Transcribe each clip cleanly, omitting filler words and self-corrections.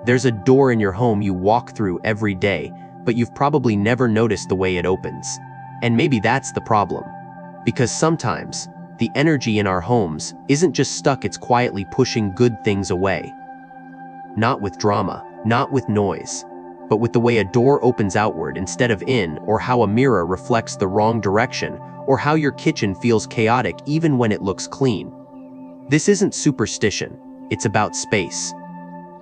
There's a door in your home you walk through every day, but you've probably never noticed the way it opens. And maybe that's the problem. Because sometimes, the energy in our homes isn't just stuck, it's quietly pushing good things away. Not with drama, not with noise, but with the way a door opens outward instead of in, or how a mirror reflects the wrong direction, or how your kitchen feels chaotic even when it looks clean. This isn't superstition, it's about space.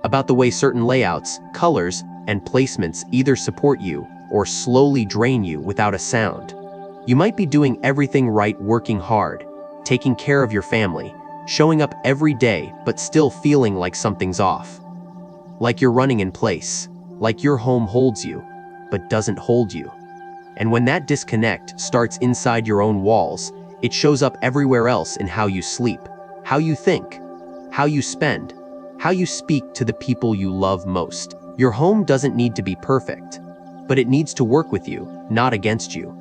About the way certain layouts, colors, and placements either support you or slowly drain you without a sound. You might be doing everything right, working hard, taking care of your family, showing up every day, but still feeling like something's off. Like you're running in place, like your home holds you, but doesn't hold you. And when that disconnect starts inside your own walls, it shows up everywhere else in how you sleep, how you think, how you spend, how you speak to the people you love most. Your home doesn't need to be perfect, but it needs to work with you, not against you.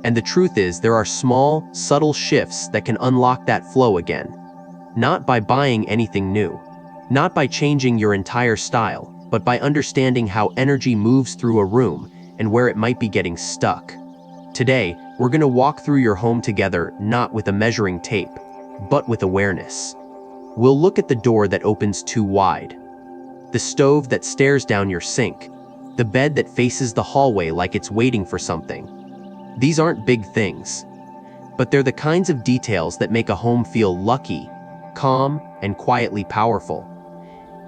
And the truth is, there are small, subtle shifts that can unlock that flow again. Not by buying anything new, not by changing your entire style, but by understanding how energy moves through a room and where it might be getting stuck. Today, we're going to walk through your home together, not with a measuring tape, but with awareness. We'll look at the door that opens too wide, the stove that stares down your sink, the bed that faces the hallway like it's waiting for something. These aren't big things, but they're the kinds of details that make a home feel lucky, calm, and quietly powerful.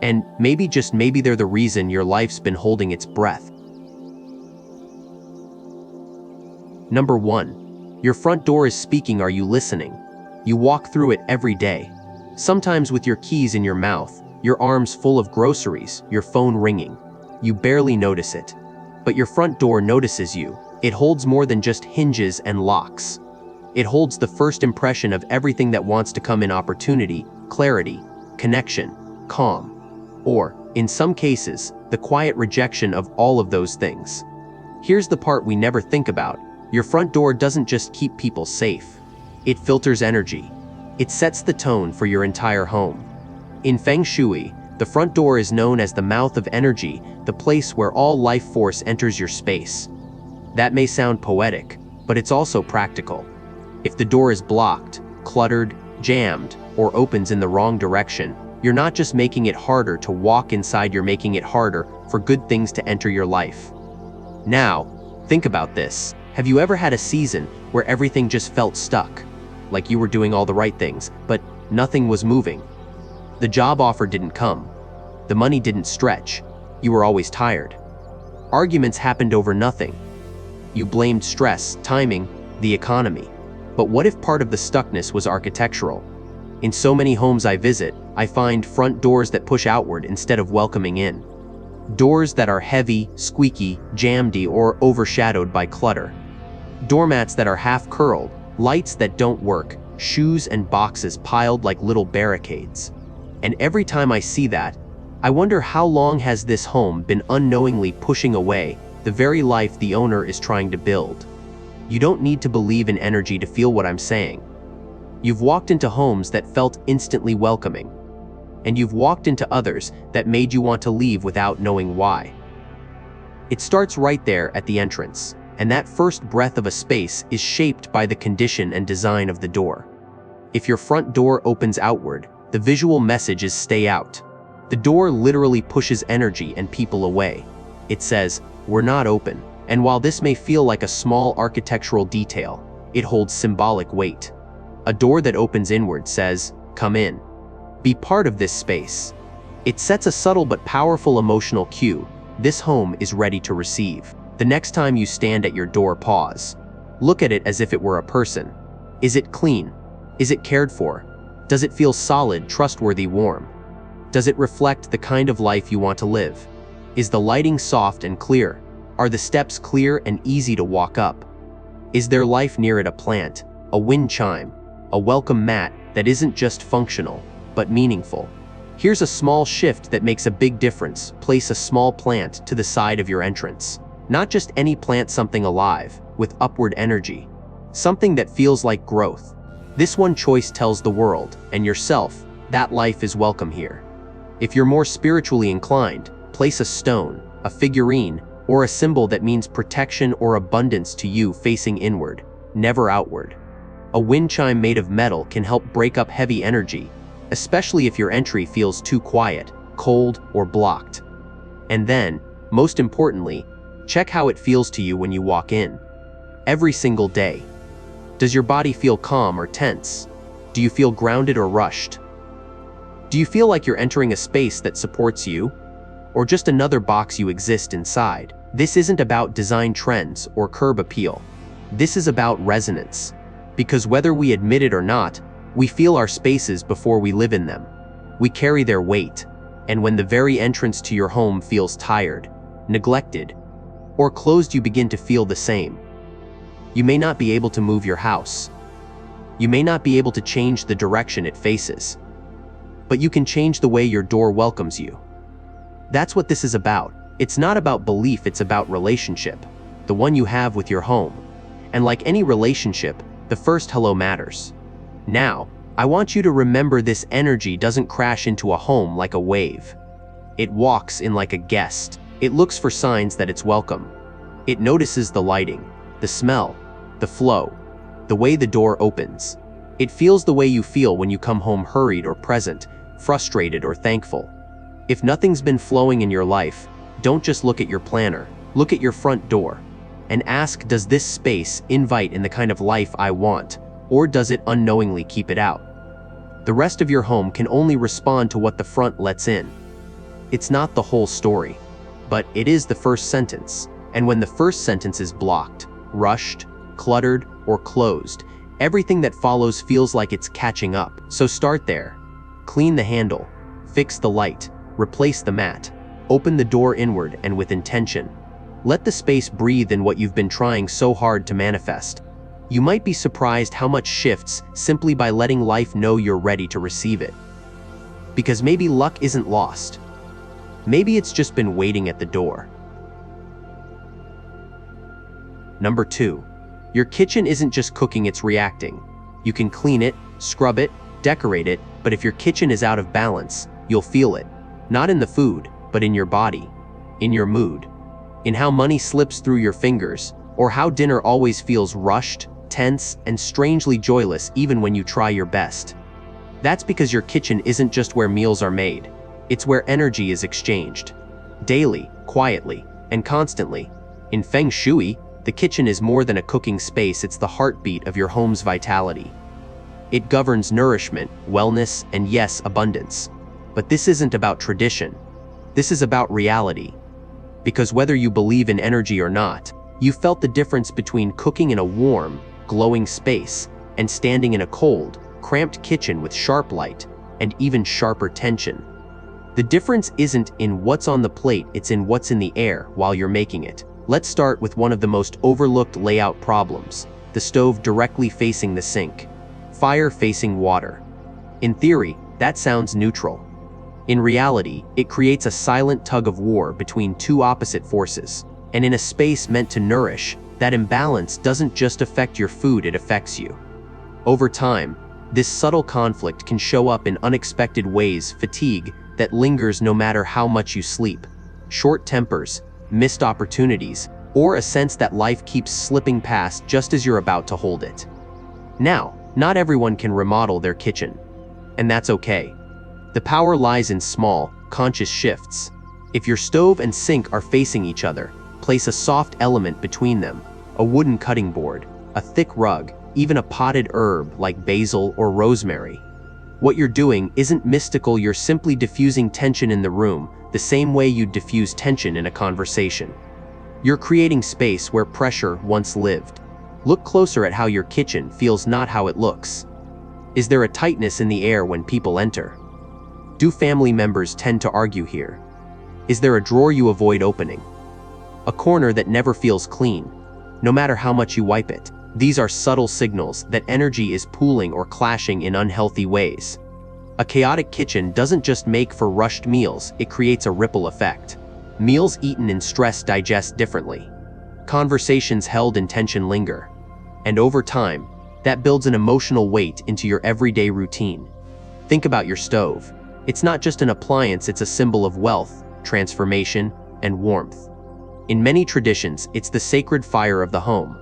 And maybe, just maybe, they're the reason your life's been holding its breath. Number 1. Your front door is speaking. Are you listening? You walk through it every day. Sometimes with your keys in your mouth, your arms full of groceries, your phone ringing. You barely notice it. But your front door notices you. It holds more than just hinges and locks. It holds the first impression of everything that wants to come in: opportunity, clarity, connection, calm. Or, in some cases, the quiet rejection of all of those things. Here's the part we never think about. Your front door doesn't just keep people safe. It filters energy. It sets the tone for your entire home. In Feng Shui, the front door is known as the mouth of energy, the place where all life force enters your space. That may sound poetic, but it's also practical. If the door is blocked, cluttered, jammed, or opens in the wrong direction, you're not just making it harder to walk inside, you're making it harder for good things to enter your life. Now, think about this. Have you ever had a season where everything just felt stuck? Like you were doing all the right things, but nothing was moving? The job offer didn't come. The money didn't stretch. You were always tired. Arguments happened over nothing. You blamed stress, timing, the economy. But what if part of the stuckness was architectural? In so many homes I visit, I find front doors that push outward instead of welcoming in. Doors that are heavy, squeaky, jammy, or overshadowed by clutter. Doormats that are half curled, lights that don't work, shoes and boxes piled like little barricades. And every time I see that, I wonder, how long has this home been unknowingly pushing away the very life the owner is trying to build? You don't need to believe in energy to feel what I'm saying. You've walked into homes that felt instantly welcoming, and you've walked into others that made you want to leave without knowing why. It starts right there at the entrance, and that first breath of a space is shaped by the condition and design of the door. If your front door opens outward, the visual message is stay out. The door literally pushes energy and people away. It says, we're not open. And while this may feel like a small architectural detail, it holds symbolic weight. A door that opens inward says, come in. Be part of this space. It sets a subtle but powerful emotional cue. This home is ready to receive. The next time you stand at your door, pause. Look at it as if it were a person. Is it clean? Is it cared for? Does it feel solid, trustworthy, warm? Does it reflect the kind of life you want to live? Is the lighting soft and clear? Are the steps clear and easy to walk up? Is there life near it? A plant, a wind chime, a welcome mat that isn't just functional, but meaningful. Here's a small shift that makes a big difference. Place a small plant to the side of your entrance. Not just any plant, something alive, with upward energy. Something that feels like growth. This one choice tells the world, and yourself, that life is welcome here. If you're more spiritually inclined, Place a stone, a figurine, or a symbol that means protection or abundance to you facing inward, never outward. A wind chime made of metal can help break up heavy energy, especially if your entry feels too quiet, cold, or blocked. And then, most importantly, check how it feels to you when you walk in. Every single day. Does your body feel calm or tense? Do you feel grounded or rushed? Do you feel like you're entering a space that supports you? Or just another box you exist inside? This isn't about design trends or curb appeal. This is about resonance. Because whether we admit it or not, we feel our spaces before we live in them. We carry their weight. And when the very entrance to your home feels tired, neglected, or closed, you begin to feel the same. You may not be able to move your house. You may not be able to change the direction it faces. But you can change the way your door welcomes you. That's what this is about. It's not about belief, it's about relationship, the one you have with your home. And like any relationship, the first hello matters. Now, I want you to remember this energy doesn't crash into a home like a wave. It walks in like a guest. It looks for signs that it's welcome. It notices the lighting, the smell, the flow, the way the door opens. It feels the way you feel when you come home hurried or present, frustrated or thankful. If nothing's been flowing in your life, don't just look at your planner, look at your front door and ask, does this space invite in the kind of life I want, or does it unknowingly keep it out? The rest of your home can only respond to what the front lets in. It's not the whole story, but it is the first sentence. And when the first sentence is blocked, rushed, cluttered, or closed, everything that follows feels like it's catching up. So start there. Clean the handle, fix the light, replace the mat, open the door inward and with intention. Let the space breathe in what you've been trying so hard to manifest. You might be surprised how much shifts simply by letting life know you're ready to receive it. Because maybe luck isn't lost. Maybe it's just been waiting at the door. Number 2. Your kitchen isn't just cooking, it's reacting. You can clean it, scrub it, decorate it, but if your kitchen is out of balance, you'll feel it. Not in the food, but in your body, in your mood, in how money slips through your fingers, or how dinner always feels rushed, tense, and strangely joyless even when you try your best. That's because your kitchen isn't just where meals are made. It's where energy is exchanged. Daily, quietly, and constantly. In Feng Shui, the kitchen is more than a cooking space, it's the heartbeat of your home's vitality. It governs nourishment, wellness, and yes, abundance. But this isn't about tradition. This is about reality. Because whether you believe in energy or not, you felt the difference between cooking in a warm, glowing space and standing in a cold, cramped kitchen with sharp light and even sharper tension. The difference isn't in what's on the plate, it's in what's in the air while you're making it. Let's start with one of the most overlooked layout problems, the stove directly facing the sink. Fire facing water. In theory, that sounds neutral. In reality, it creates a silent tug of war between two opposite forces. And in a space meant to nourish, that imbalance doesn't just affect your food, it affects you. Over time, this subtle conflict can show up in unexpected ways: fatigue that lingers no matter how much you sleep, short tempers, missed opportunities, or a sense that life keeps slipping past just as you're about to hold it. Now, not everyone can remodel their kitchen, and that's okay. The power lies in small, conscious shifts. If your stove and sink are facing each other, place a soft element between them, a wooden cutting board, a thick rug, even a potted herb like basil or rosemary. What you're doing isn't mystical, you're simply diffusing tension in the room, the same way you'd diffuse tension in a conversation. You're creating space where pressure once lived. Look closer at how your kitchen feels, not how it looks. Is there a tightness in the air when people enter? Do family members tend to argue here? Is there a drawer you avoid opening? A corner that never feels clean, no matter how much you wipe it? These are subtle signals that energy is pooling or clashing in unhealthy ways. A chaotic kitchen doesn't just make for rushed meals, it creates a ripple effect. Meals eaten in stress digest differently. Conversations held in tension linger. And over time, that builds an emotional weight into your everyday routine. Think about your stove. It's not just an appliance, it's a symbol of wealth, transformation, and warmth. In many traditions, it's the sacred fire of the home.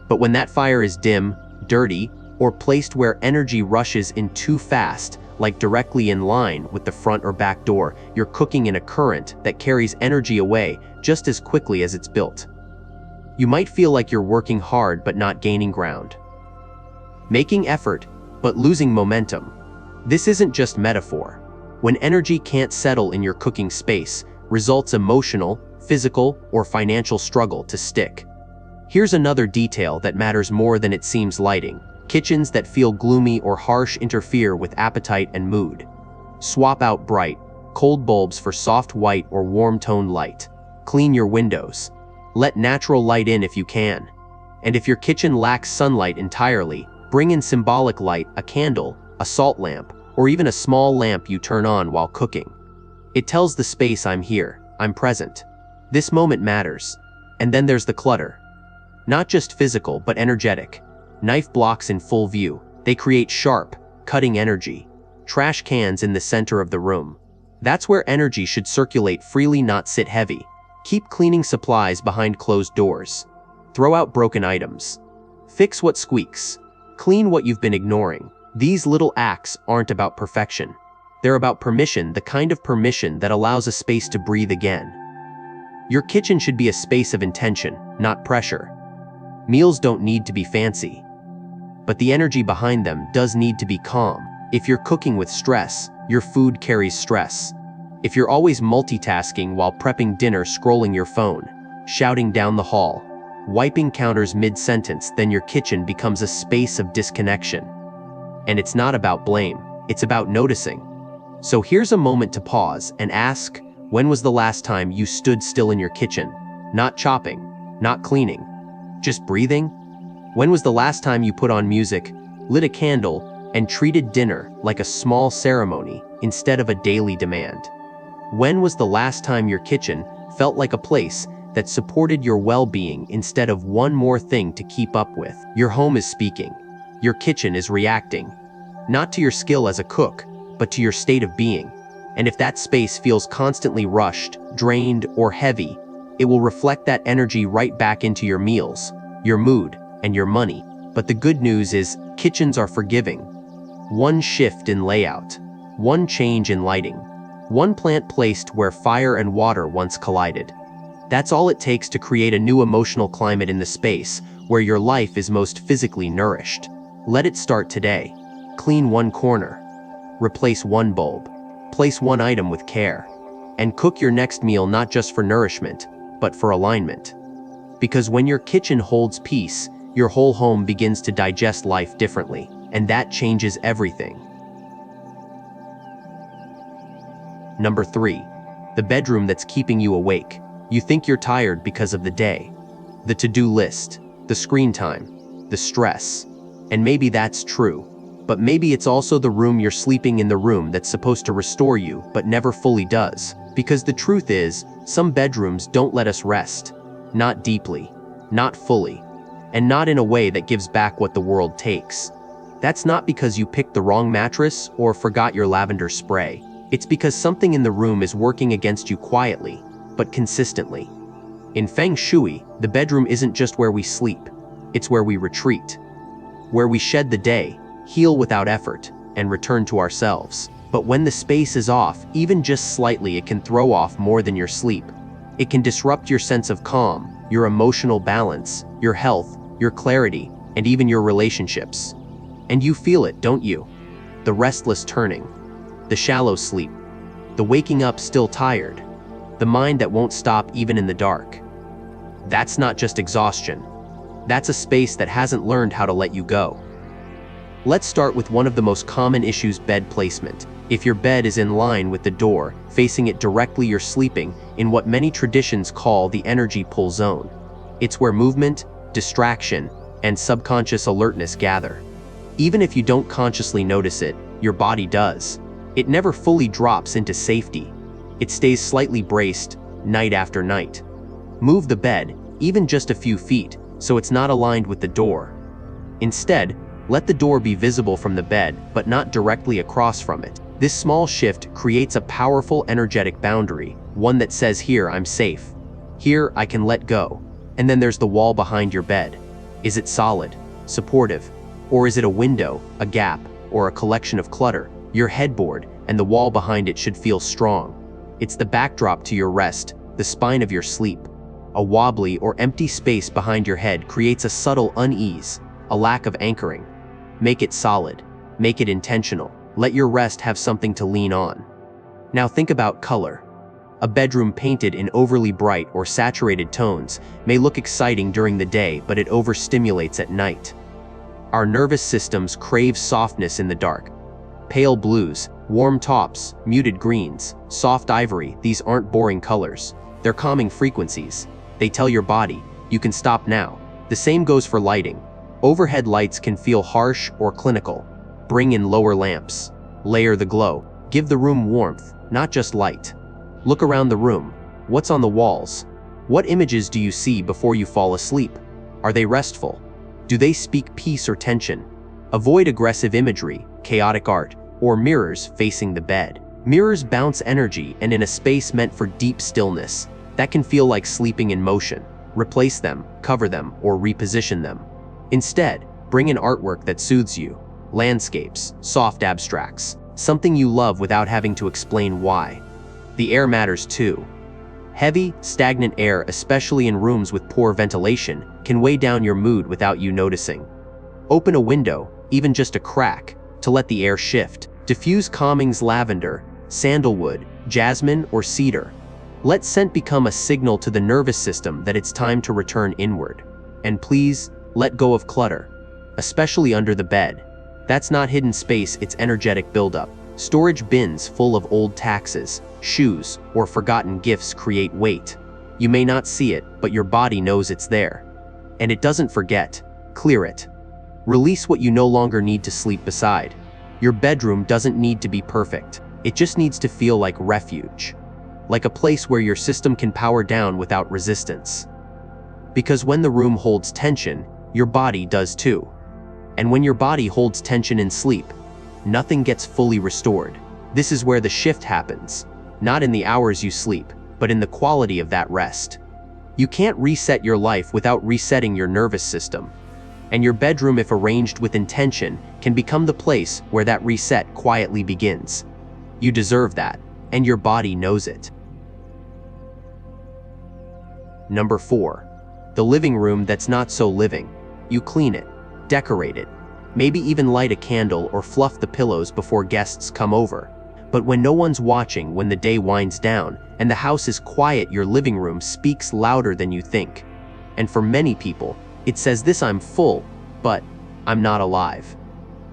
But when that fire is dim, dirty, or placed where energy rushes in too fast, like directly in line with the front or back door, you're cooking in a current that carries energy away just as quickly as it's built. You might feel like you're working hard but not gaining ground. Making effort, but losing momentum. This isn't just metaphor. When energy can't settle in your cooking space, results emotional, physical, or financial struggle to stick. Here's another detail that matters more than it seems: lighting. Kitchens that feel gloomy or harsh interfere with appetite and mood. Swap out bright, cold bulbs for soft white or warm-toned light. Clean your windows. Let natural light in if you can. And if your kitchen lacks sunlight entirely, bring in symbolic light: a candle, a salt lamp, or even a small lamp you turn on while cooking. It tells the space, I'm here, I'm present. This moment matters. And then there's the clutter. Not just physical, but energetic. Knife blocks in full view. They create sharp, cutting energy. Trash cans in the center of the room. That's where energy should circulate freely, not sit heavy. Keep cleaning supplies behind closed doors. Throw out broken items. Fix what squeaks. Clean what you've been ignoring. These little acts aren't about perfection. They're about permission, the kind of permission that allows a space to breathe again. Your kitchen should be a space of intention, not pressure. Meals don't need to be fancy, but the energy behind them does need to be calm. If you're cooking with stress, your food carries stress. If you're always multitasking while prepping dinner, scrolling your phone, shouting down the hall, wiping counters mid-sentence, then your kitchen becomes a space of disconnection. And it's not about blame, it's about noticing. So here's a moment to pause and ask, when was the last time you stood still in your kitchen? Not chopping, not cleaning, just breathing? When was the last time you put on music, lit a candle, and treated dinner like a small ceremony instead of a daily demand? When was the last time your kitchen felt like a place that supported your well-being instead of one more thing to keep up with? Your home is speaking. Your kitchen is reacting. Not to your skill as a cook, but to your state of being. And if that space feels constantly rushed, drained, or heavy, it will reflect that energy right back into your meals, your mood, and your money. But the good news is, kitchens are forgiving. One shift in layout, one change in lighting, one plant placed where fire and water once collided. That's all it takes to create a new emotional climate in the space where your life is most physically nourished. Let it start today. Clean one corner, replace one bulb, place one item with care, and cook your next meal not just for nourishment, but for alignment. Because when your kitchen holds peace, your whole home begins to digest life differently, and that changes everything. Number 3, the bedroom that's keeping you awake. You think you're tired because of the day, the to-do list, the screen time, the stress. And maybe that's true, but maybe it's also the room you're sleeping in, the room that's supposed to restore you but never fully does. Because the truth is, some bedrooms don't let us rest. Not deeply, not fully, and not in a way that gives back what the world takes. That's not because you picked the wrong mattress or forgot your lavender spray. It's because something in the room is working against you quietly, but consistently. In Feng Shui, the bedroom isn't just where we sleep, it's where we retreat. Where we shed the day, heal without effort, and return to ourselves. But when the space is off, even just slightly, it can throw off more than your sleep. It can disrupt your sense of calm, your emotional balance, your health, your clarity, and even your relationships. And you feel it, don't you? The restless turning, the shallow sleep, the waking up still tired, the mind that won't stop even in the dark. That's not just exhaustion. That's a space that hasn't learned how to let you go. Let's start with one of the most common issues: bed placement. If your bed is in line with the door, facing it directly, you're sleeping in what many traditions call the energy pull zone. It's where movement, distraction, and subconscious alertness gather. Even if you don't consciously notice it, your body does. It never fully drops into safety. It stays slightly braced, night after night. Move the bed, even just a few feet, so it's not aligned with the door. Instead, let the door be visible from the bed, but not directly across from it. This small shift creates a powerful energetic boundary, one that says, "Here, I'm safe. Here, I can let go." And then there's the wall behind your bed. Is it solid, supportive, or is it a window, a gap, or a collection of clutter? Your headboard and the wall behind it should feel strong. It's the backdrop to your rest, the spine of your sleep. A wobbly or empty space behind your head creates a subtle unease, a lack of anchoring. Make it solid. Make it intentional. Let your rest have something to lean on. Now think about color. A bedroom painted in overly bright or saturated tones may look exciting during the day, but it overstimulates at night. Our nervous systems crave softness in the dark. Pale blues, warm taups, muted greens, soft ivory, these aren't boring colors. They're calming frequencies. They tell your body, you can stop now. The same goes for lighting. Overhead lights can feel harsh or clinical. Bring in lower lamps. Layer the glow. Give the room warmth, not just light. Look around the room. What's on the walls? What images do you see before you fall asleep? Are they restful? Do they speak peace or tension? Avoid aggressive imagery, chaotic art, or mirrors facing the bed. Mirrors bounce energy, and in a space meant for deep stillness, that can feel like sleeping in motion. Replace them, cover them, or reposition them. Instead, bring in artwork that soothes you. Landscapes, soft abstracts, something you love without having to explain why. The air matters too. Heavy, stagnant air, especially in rooms with poor ventilation, can weigh down your mood without you noticing. Open a window, even just a crack, to let the air shift. Diffuse calmings: lavender, sandalwood, jasmine, or cedar. Let scent become a signal to the nervous system that it's time to return inward. And please, let go of clutter, especially under the bed. That's not hidden space, it's energetic buildup. Storage bins full of old taxes, shoes, or forgotten gifts create weight. You may not see it, but your body knows it's there. And it doesn't forget. Clear it. Release what you no longer need to sleep beside. Your bedroom doesn't need to be perfect. It just needs to feel like refuge. Like a place where your system can power down without resistance. Because when the room holds tension, your body does too. And when your body holds tension in sleep, nothing gets fully restored. This is where the shift happens. Not in the hours you sleep, but in the quality of that rest. You can't reset your life without resetting your nervous system. And your bedroom, if arranged with intention, can become the place where that reset quietly begins. You deserve that, and your body knows it. Number 4. The living room that's not so living. You clean it, decorate it, maybe even light a candle or fluff the pillows before guests come over. But when no one's watching, when the day winds down, and the house is quiet, your living room speaks louder than you think. And for many people, it says this: I'm full, but I'm not alive.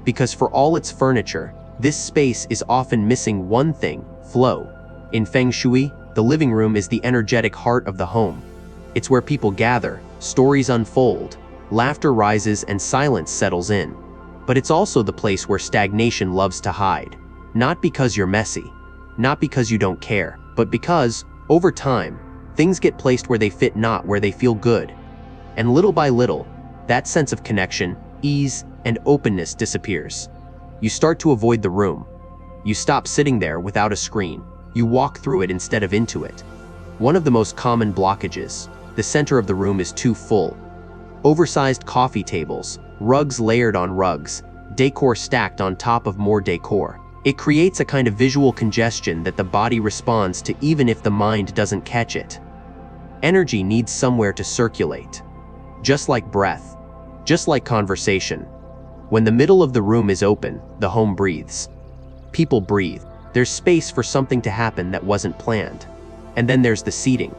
Because for all its furniture, this space is often missing one thing: flow. In Feng Shui, the living room is the energetic heart of the home. It's where people gather, stories unfold, laughter rises, and silence settles in. But it's also the place where stagnation loves to hide. Not because you're messy, not because you don't care, but because, over time, things get placed where they fit, not where they feel good. And little by little, that sense of connection, ease, and openness disappears. You start to avoid the room. You stop sitting there without a screen. You walk through it instead of into it. One of the most common blockages: the center of the room is too full. Oversized coffee tables, rugs layered on rugs, decor stacked on top of more decor. It creates a kind of visual congestion that the body responds to even if the mind doesn't catch it. Energy needs somewhere to circulate. Just like breath, just like conversation. When the middle of the room is open, the home breathes. People breathe. There's space for something to happen that wasn't planned. And then there's the seating.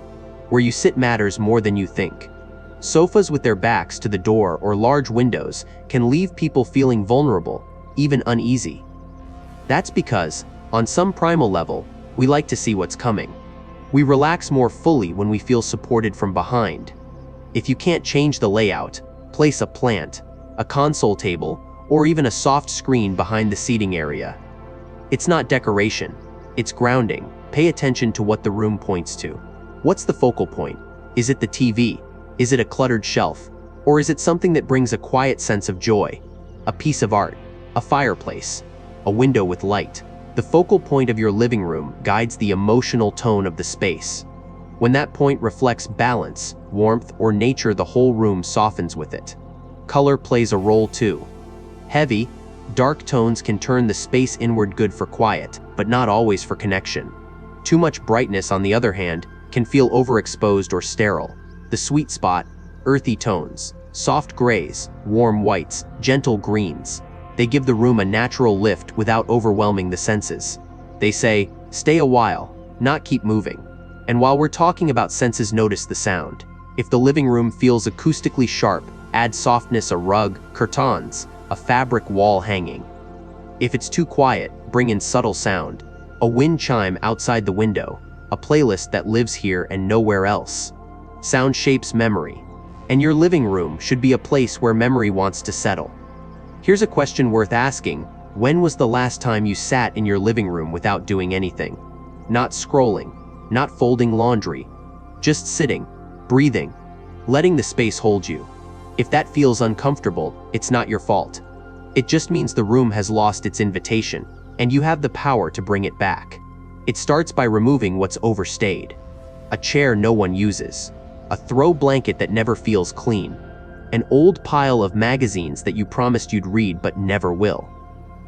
Where you sit matters more than you think. Sofas with their backs to the door or large windows can leave people feeling vulnerable, even uneasy. That's because, on some primal level, we like to see what's coming. We relax more fully when we feel supported from behind. If you can't change the layout, place a plant, a console table, or even a soft screen behind the seating area. It's not decoration, it's grounding. Pay attention to what the room points to. What's the focal point? Is it the TV? Is it a cluttered shelf? Or is it something that brings a quiet sense of joy? A piece of art, a fireplace, a window with light. The focal point of your living room guides the emotional tone of the space. When that point reflects balance, warmth, or nature, the whole room softens with it. Color plays a role too. Heavy, dark tones can turn the space inward, good for quiet, but not always for connection. Too much brightness, on the other hand, can feel overexposed or sterile. The sweet spot, earthy tones, soft grays, warm whites, gentle greens. They give the room a natural lift without overwhelming the senses. They say, stay a while, not keep moving. And while we're talking about senses, notice the sound. If the living room feels acoustically sharp, add softness, a rug, curtains, a fabric wall hanging. If it's too quiet, bring in subtle sound. A wind chime outside the window, a playlist that lives here and nowhere else. Sound shapes memory, and your living room should be a place where memory wants to settle. Here's a question worth asking. When was the last time you sat in your living room without doing anything? Not scrolling, not folding laundry, just sitting, breathing, letting the space hold you. If that feels uncomfortable, it's not your fault. It just means the room has lost its invitation, and you have the power to bring it back. It starts by removing what's overstayed. A chair no one uses, a throw blanket that never feels clean, an old pile of magazines that you promised you'd read but never will.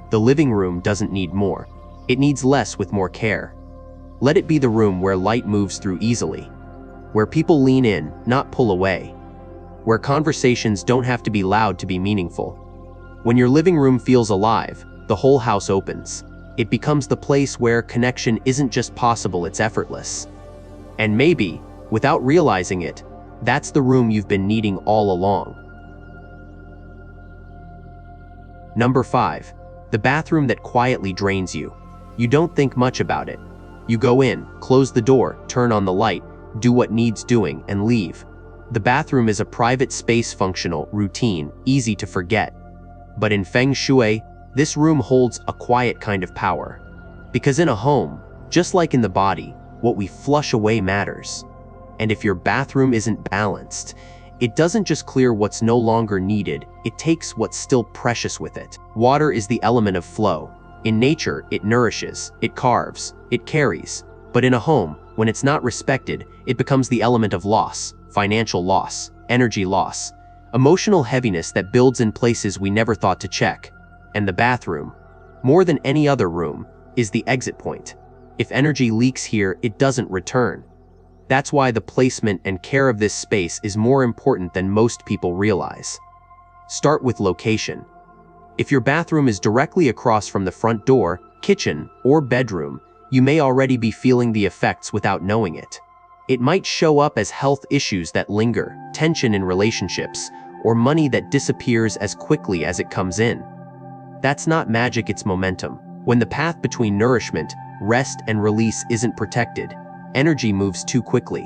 The living room doesn't need more. It needs less with more care. Let it be the room where light moves through easily, where people lean in, not pull away, where conversations don't have to be loud to be meaningful. When your living room feels alive, the whole house opens. It becomes the place where connection isn't just possible, it's effortless. And maybe, without realizing it, that's the room you've been needing all along. Number 5. The bathroom that quietly drains you. You don't think much about it. You go in, close the door, turn on the light, do what needs doing, and leave. The bathroom is a private space, functional, routine, easy to forget. But in Feng Shui, this room holds a quiet kind of power. Because in a home, just like in the body, what we flush away matters. And if your bathroom isn't balanced, it doesn't just clear what's no longer needed, it takes what's still precious with it. Water is the element of flow. In nature, it nourishes, it carves, it carries. But in a home, when it's not respected, it becomes the element of loss, financial loss, energy loss, emotional heaviness that builds in places we never thought to check. And the bathroom, more than any other room, is the exit point. If energy leaks here, it doesn't return. That's why the placement and care of this space is more important than most people realize. Start with location. If your bathroom is directly across from the front door, kitchen, or bedroom, you may already be feeling the effects without knowing it. It might show up as health issues that linger, tension in relationships, or money that disappears as quickly as it comes in. That's not magic, it's momentum. When the path between nourishment, rest, and release isn't protected, energy moves too quickly.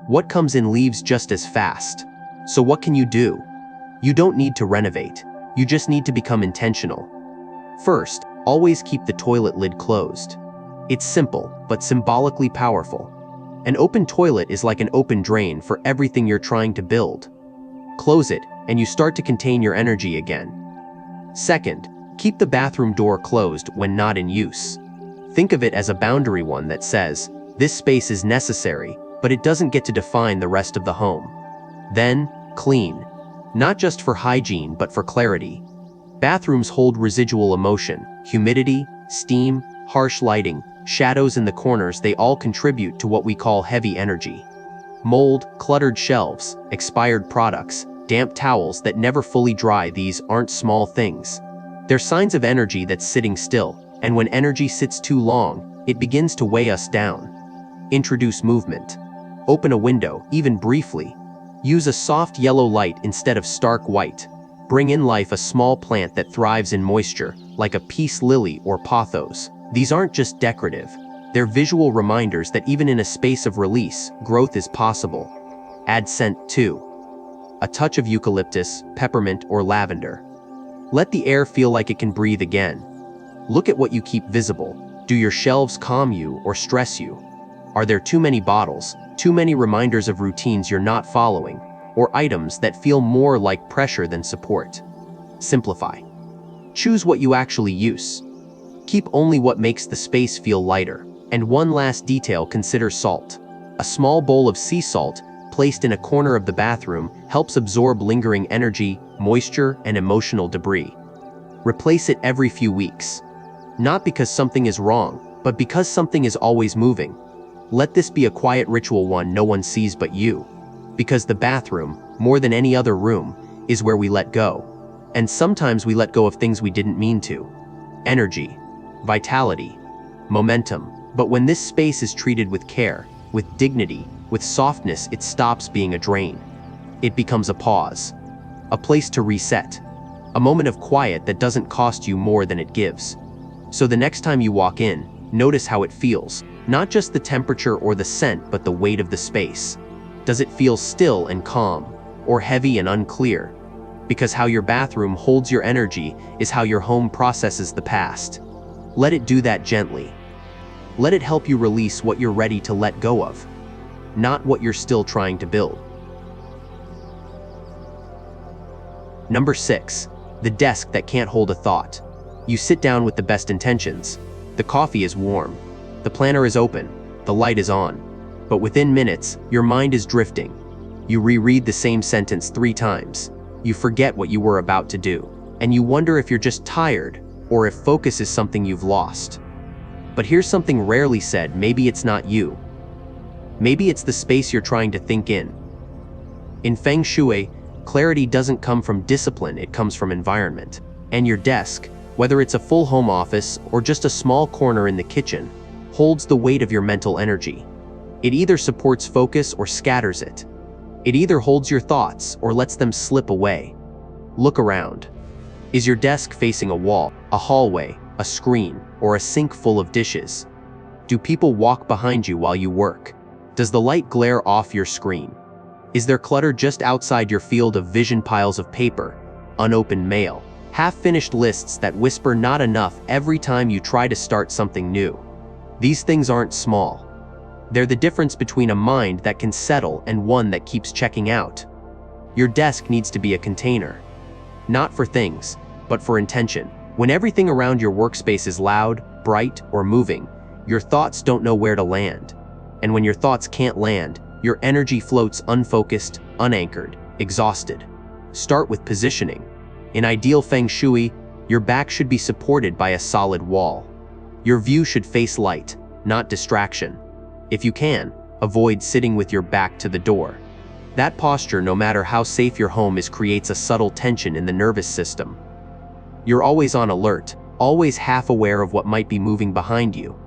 What comes in leaves just as fast. So what can you do? You don't need to renovate. You just need to become intentional. First, always keep the toilet lid closed. It's simple, but symbolically powerful. An open toilet is like an open drain for everything you're trying to build. Close it, and you start to contain your energy again. Second, keep the bathroom door closed when not in use. Think of it as a boundary, one that says, this space is necessary, but it doesn't get to define the rest of the home. Then, clean. Not just for hygiene, but for clarity. Bathrooms hold residual emotion, humidity, steam, harsh lighting, shadows in the corners, they all contribute to what we call heavy energy. Mold, cluttered shelves, expired products, damp towels that never fully dry, these aren't small things. They're signs of energy that's sitting still, and when energy sits too long, it begins to weigh us down. Introduce movement. Open a window, even briefly. Use a soft yellow light instead of stark white. Bring in life, a small plant that thrives in moisture, like a peace lily or pothos. These aren't just decorative. They're visual reminders that even in a space of release, growth is possible. Add scent too. A touch of eucalyptus, peppermint, or lavender. Let the air feel like it can breathe again. Look at what you keep visible. Do your shelves calm you or stress you? Are there too many bottles, too many reminders of routines you're not following, or items that feel more like pressure than support? Simplify. Choose what you actually use. Keep only what makes the space feel lighter. And one last detail, consider salt. A small bowl of sea salt, placed in a corner of the bathroom, helps absorb lingering energy, moisture, and emotional debris. Replace it every few weeks. Not because something is wrong, but because something is always moving. Let this be a quiet ritual, one no one sees but you. Because the bathroom, more than any other room, is where we let go. And sometimes we let go of things we didn't mean to. Energy, vitality, momentum. But when this space is treated with care, with dignity, with softness, it stops being a drain. It becomes a pause, a place to reset, a moment of quiet that doesn't cost you more than it gives. So the next time you walk in, notice how it feels, not just the temperature or the scent, but the weight of the space. Does it feel still and calm, or heavy and unclear? Because how your bathroom holds your energy is how your home processes the past. Let it do that gently. Let it help you release what you're ready to let go of, not what you're still trying to build. Number 6, the desk that can't hold a thought. You sit down with the best intentions. The coffee is warm. The planner is open. The light is on. But within minutes, your mind is drifting. You reread the same sentence 3 times. You forget what you were about to do. And you wonder if you're just tired, or if focus is something you've lost. But here's something rarely said: maybe it's not you. Maybe it's the space you're trying to think in. In Feng Shui, clarity doesn't come from discipline, it comes from environment. And your desk, whether it's a full home office or just a small corner in the kitchen, holds the weight of your mental energy. It either supports focus or scatters it. It either holds your thoughts or lets them slip away. Look around. Is your desk facing a wall, a hallway, a screen, or a sink full of dishes? Do people walk behind you while you work? Does the light glare off your screen? Is there clutter just outside your field of vision? Piles of paper, unopened mail, half-finished lists that whisper not enough every time you try to start something new. These things aren't small. They're the difference between a mind that can settle and one that keeps checking out. Your desk needs to be a container. Not for things, but for intention. When everything around your workspace is loud, bright, or moving, your thoughts don't know where to land. And when your thoughts can't land, your energy floats unfocused, unanchored, exhausted. Start with positioning. In ideal Feng Shui, your back should be supported by a solid wall. Your view should face light, not distraction. If you can, avoid sitting with your back to the door. That posture, no matter how safe your home is, creates a subtle tension in the nervous system. You're always on alert, always half aware of what might be moving behind you.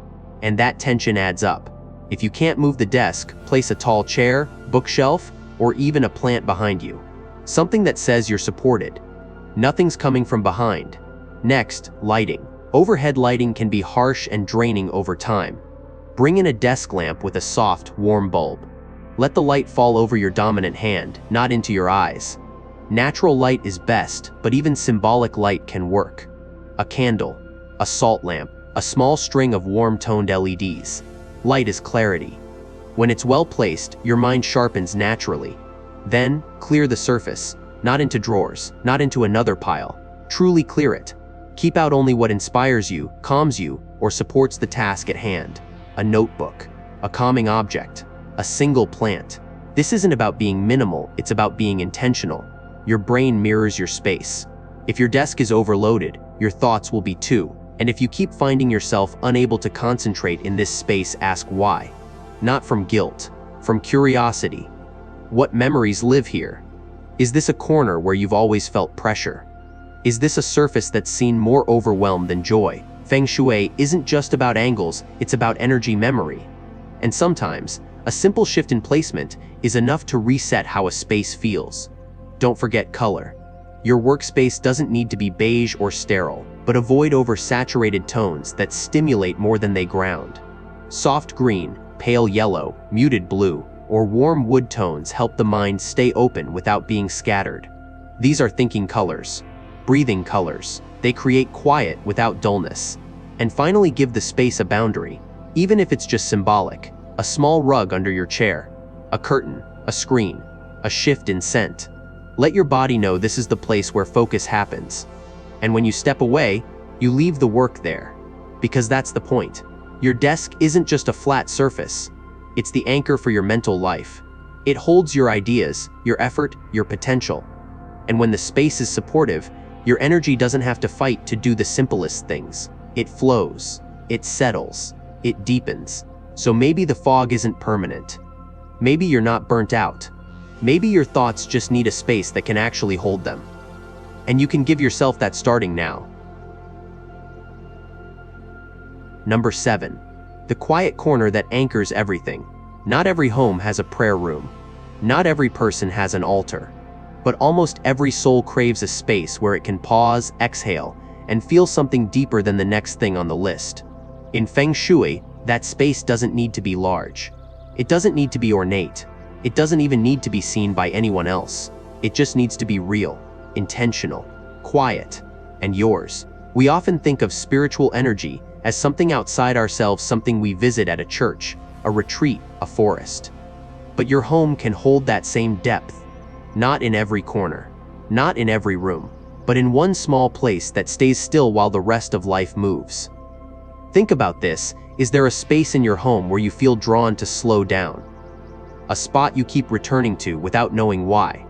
And that tension adds up. If you can't move the desk, place a tall chair, bookshelf, or even a plant behind you. Something that says you're supported. Nothing's coming from behind. Next, lighting. Overhead lighting can be harsh and draining over time. Bring in a desk lamp with a soft, warm bulb. Let the light fall over your dominant hand, not into your eyes. Natural light is best, but even symbolic light can work. A candle, a salt lamp, a small string of warm-toned LEDs. Light is clarity. When it's well placed, your mind sharpens naturally. Then, clear the surface, not into drawers, not into another pile. Truly clear it. Keep out only what inspires you, calms you, or supports the task at hand. A notebook, a calming object, a single plant. This isn't about being minimal, it's about being intentional. Your brain mirrors your space. If your desk is overloaded, your thoughts will be too. And if you keep finding yourself unable to concentrate in this space, ask why. Not from guilt, from curiosity. What memories live here? Is this a corner where you've always felt pressure? Is this a surface that's seen more overwhelm than joy? Feng Shui isn't just about angles, it's about energy memory. And sometimes, a simple shift in placement is enough to reset how a space feels. Don't forget color. Your workspace doesn't need to be beige or sterile, but avoid oversaturated tones that stimulate more than they ground. Soft green, pale yellow, muted blue, or warm wood tones help the mind stay open without being scattered. These are thinking colors, breathing colors. They create quiet without dullness. And finally, give the space a boundary, even if it's just symbolic. A small rug under your chair, a curtain, a screen, a shift in scent. Let your body know this is the place where focus happens. And when you step away, you leave the work there. Because that's the point. Your desk isn't just a flat surface. It's the anchor for your mental life. It holds your ideas, your effort, your potential. And when the space is supportive, your energy doesn't have to fight to do the simplest things. It flows, it settles, it deepens. So maybe the fog isn't permanent. Maybe you're not burnt out. Maybe your thoughts just need a space that can actually hold them. And you can give yourself that starting now. Number 7. The quiet corner that anchors everything. Not every home has a prayer room. Not every person has an altar. But almost every soul craves a space where it can pause, exhale, and feel something deeper than the next thing on the list. In Feng Shui, that space doesn't need to be large. It doesn't need to be ornate. It doesn't even need to be seen by anyone else. It just needs to be real, intentional, quiet, and yours. We often think of spiritual energy as something outside ourselves, something we visit at a church, a retreat, a forest. But your home can hold that same depth. Not in every corner, not in every room, but in one small place that stays still while the rest of life moves. Think about this. Is there a space in your home where you feel drawn to slow down? A spot you keep returning to without knowing why?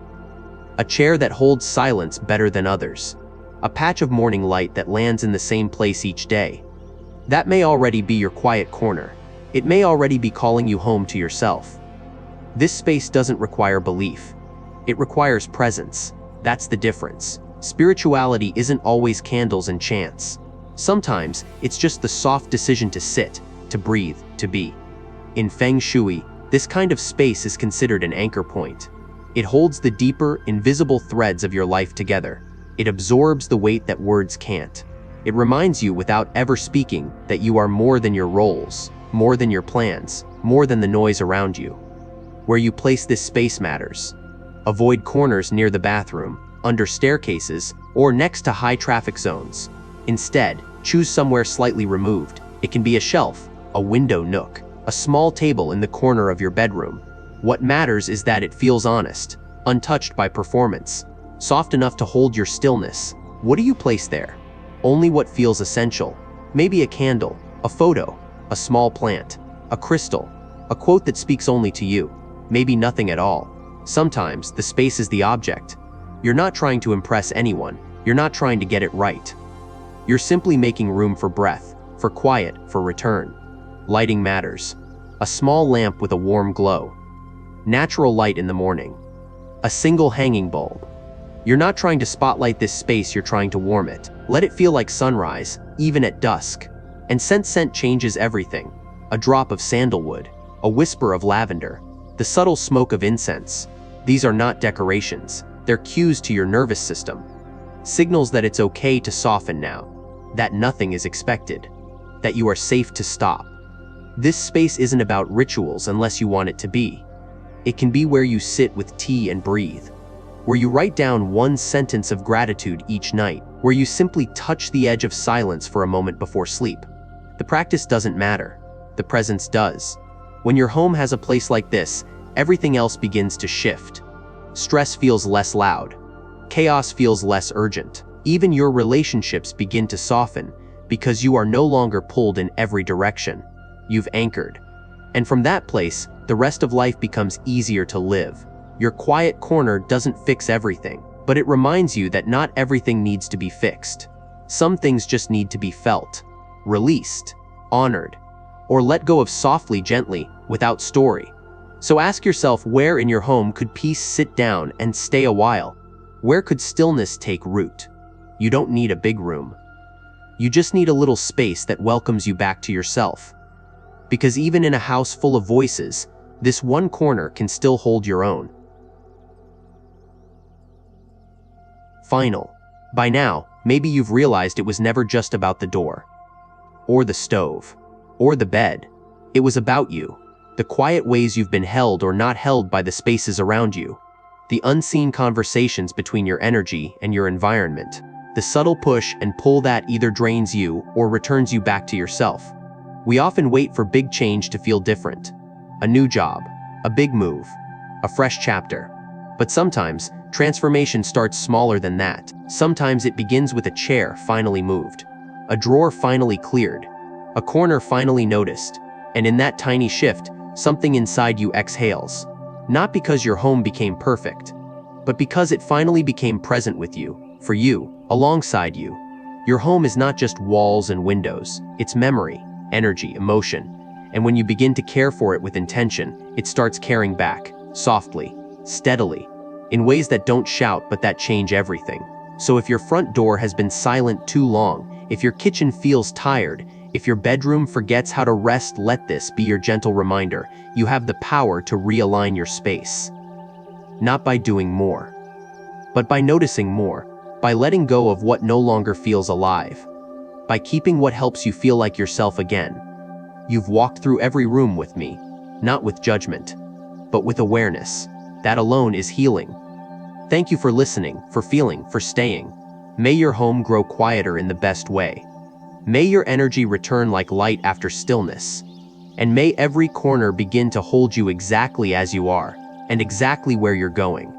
A chair that holds silence better than others? A patch of morning light that lands in the same place each day? That may already be your quiet corner. It may already be calling you home to yourself. This space doesn't require belief. It requires presence. That's the difference. Spirituality isn't always candles and chants. Sometimes, it's just the soft decision to sit, to breathe, to be. In Feng Shui, this kind of space is considered an anchor point. It holds the deeper, invisible threads of your life together. It absorbs the weight that words can't. It reminds you without ever speaking that you are more than your roles, more than your plans, more than the noise around you. Where you place this space matters. Avoid corners near the bathroom, under staircases, or next to high traffic zones. Instead, choose somewhere slightly removed. It can be a shelf, a window nook, a small table in the corner of your bedroom. What matters is that it feels honest, untouched by performance, soft enough to hold your stillness. What do you place there? Only what feels essential. Maybe a candle, a photo, a small plant, a crystal, a quote that speaks only to you. Maybe nothing at all. Sometimes, the space is the object. You're not trying to impress anyone. You're not trying to get it right. You're simply making room for breath, for quiet, for return. Lighting matters. A small lamp with a warm glow. Natural light in the morning. A single hanging bulb. You're not trying to spotlight this space, you're trying to warm it. Let it feel like sunrise, even at dusk. And scent changes everything. A drop of sandalwood, a whisper of lavender, the subtle smoke of incense. These are not decorations. They're cues to your nervous system. Signals that it's okay to soften now. That nothing is expected. That you are safe to stop. This space isn't about rituals unless you want it to be. It can be where you sit with tea and breathe. Where you write down one sentence of gratitude each night. Where you simply touch the edge of silence for a moment before sleep. The practice doesn't matter. The presence does. When your home has a place like this, everything else begins to shift. Stress feels less loud. Chaos feels less urgent. Even your relationships begin to soften because you are no longer pulled in every direction. You've anchored. And from that place, the rest of life becomes easier to live. Your quiet corner doesn't fix everything, but it reminds you that not everything needs to be fixed. Some things just need to be felt, released, honored, or let go of softly, gently, without story. So ask yourself, where in your home could peace sit down and stay a while? Where could stillness take root? You don't need a big room. You just need a little space that welcomes you back to yourself. Because even in a house full of voices, this one corner can still hold your own. Final. By now, maybe you've realized it was never just about the door, or the stove, or the bed. It was about you. The quiet ways you've been held or not held by the spaces around you. The unseen conversations between your energy and your environment. The subtle push and pull that either drains you or returns you back to yourself. We often wait for big change to feel different. A new job, a big move, a fresh chapter. But sometimes, transformation starts smaller than that. Sometimes it begins with a chair finally moved, a drawer finally cleared, A corner finally noticed, and in that tiny shift, something inside you exhales. Not because your home became perfect, but because it finally became present with you, for you, alongside you. Your home is not just walls and windows, it's memory, energy, emotion. And when you begin to care for it with intention, it starts caring back, softly, steadily, in ways that don't shout but that change everything. So if your front door has been silent too long, if your kitchen feels tired, if your bedroom forgets how to rest, let this be your gentle reminder. You have the power to realign your space. Not by doing more, but by noticing more, by letting go of what no longer feels alive, by keeping what helps you feel like yourself again. You've walked through every room with me, not with judgment, but with awareness. That alone is healing. Thank you for listening, for feeling, for staying. May your home grow quieter in the best way. May your energy return like light after stillness. And may every corner begin to hold you exactly as you are, and exactly where you're going.